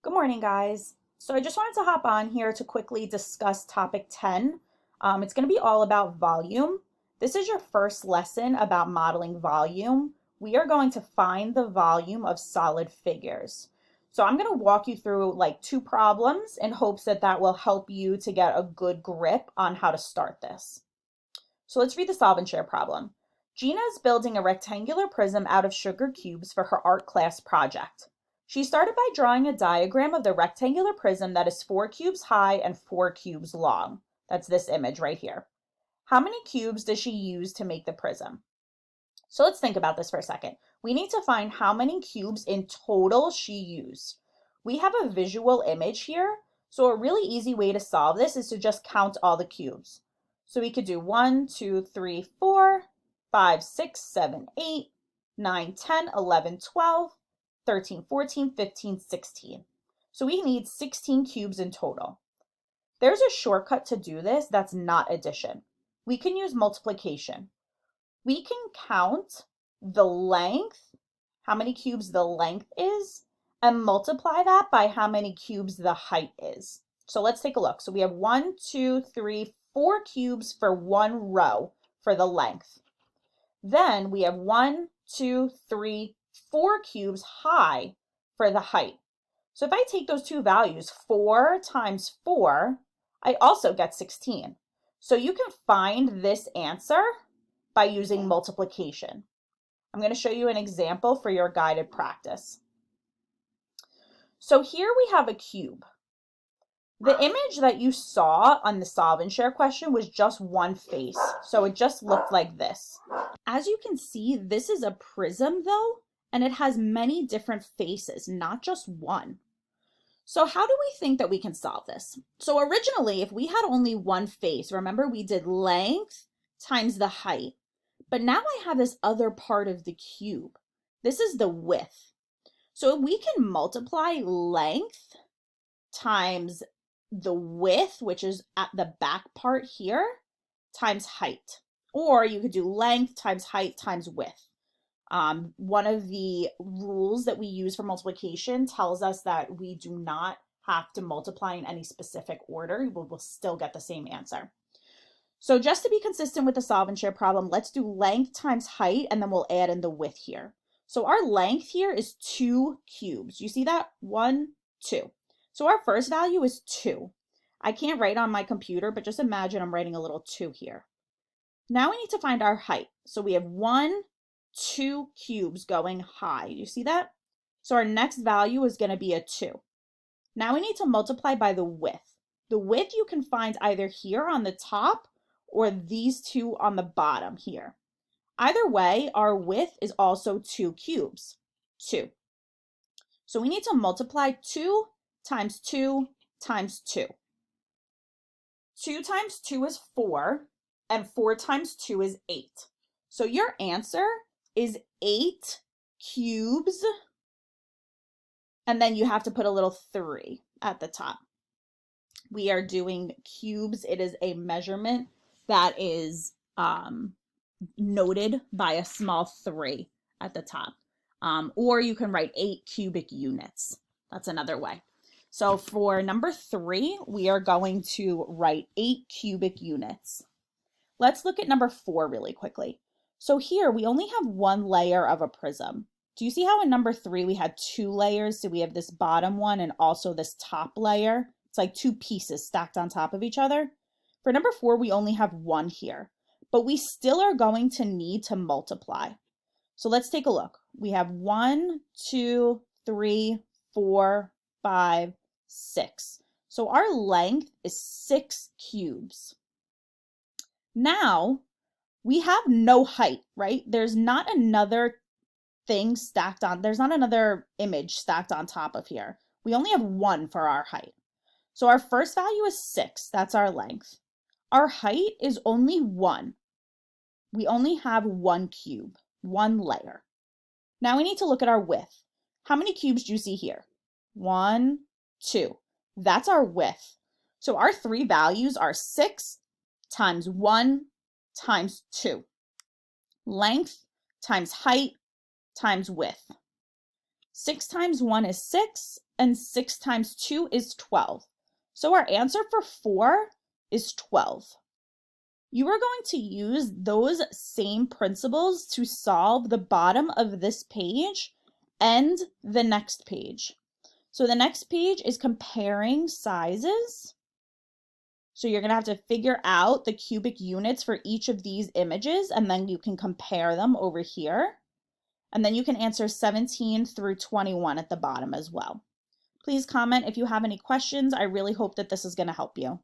Good morning, guys. So I just wanted to hop on here to quickly discuss topic 10. It's going to be all about volume. This is your first lesson about modeling volume. We are going to find the volume of solid figures. So I'm going to walk you through like two problems in hopes that that will help you to get a good grip on how to start this. So let's read the solve and share problem. Gina is building a rectangular prism out of sugar cubes for her art class project. She started by drawing a diagram of the rectangular prism that is 4 cubes high and 4 cubes long. That's this image right here. How many cubes does she use to make the prism? So let's think about this for a second. We need to find how many cubes in total she used. We have a visual image here, so a really easy way to solve this is to just count all the cubes. So we could do 1, 2, 3, 4, 5, 6, 7, 8, 9, 10, 11, 12, 13, 14, 15, 16. So we need 16 cubes in total. There's a shortcut to do this that's not addition. We can use multiplication. We can count the length, how many cubes the length is, and multiply that by how many cubes the height is. So let's take a look. So we have 1, 2, 3, 4 cubes for one row for the length. Then we have 1, 2, 3, 4 cubes high for the height. So if I take those two values, 4 times 4, I also get 16. So you can find this answer by using multiplication. I'm going to show you an example for your guided practice. So here we have a cube. The image that you saw on the solve and share question was just one face, so it just looked like this. As you can see, this is a prism though, and it has many different faces, not just one. So how do we think that we can solve this? So originally, if we had only one face, remember we did length times the height, but now I have this other part of the cube. This is the width. So we can multiply length times the width, which is at the back part here, times height. Or you could do length times height times width. One of the rules that we use for multiplication tells us that we do not have to multiply in any specific order. We'll still get the same answer. So just to be consistent with the solve and share problem, let's do length times height, and then we'll add in the width here. So our length here is 2 cubes. You see that? 1, 2. So our first value is 2. I can't write on my computer, but just imagine I'm writing a little 2 here. Now we need to find our height. So we have 1, 2 cubes going high. You see that? So our next value is going to be a 2. Now we need to multiply by the width. The width you can find either here on the top or these two on the bottom here. Either way, our width is also 2 cubes, 2. So we need to multiply 2 times 2 times 2. 2 times 2 is 4, and 4 times 2 is 8. So your answer is 8 cubes, and then you have to put a little 3 at the top. We are doing cubes. It is a measurement that is noted by a small 3 at the top. Or you can write 8 cubic units. That's another way. So for number 3, we are going to write 8 cubic units. Let's look at number 4 really quickly. So here we only have one layer of a prism. Do you see how in number 3 we had 2 layers? So we have this bottom one and also this top layer. It's like 2 pieces stacked on top of each other. For number 4, we only have 1 here, but we still are going to need to multiply. So let's take a look. We have 1, 2, 3, 4, 5, 6. So our length is 6 cubes. Now we have no height, right? There's not another thing stacked on, there's not another image stacked on top of here. We only have 1 for our height. So our first value is 6, that's our length. Our height is only 1. We only have 1 cube, 1 layer. Now we need to look at our width. How many cubes do you see here? 1, 2. That's our width. So our 3 values are 6 times 1 times 2. Length times height times width. 6 times 1 is 6, and 6 times 2 is 12. So our answer for 4 is 12. You are going to use those same principles to solve the bottom of this page and the next page. So the next page is comparing sizes. So you're going to have to figure out the cubic units for each of these images, and then you can compare them over here. And then you can answer 17 through 21 at the bottom as well. Please comment if you have any questions. I really hope that this is going to help you.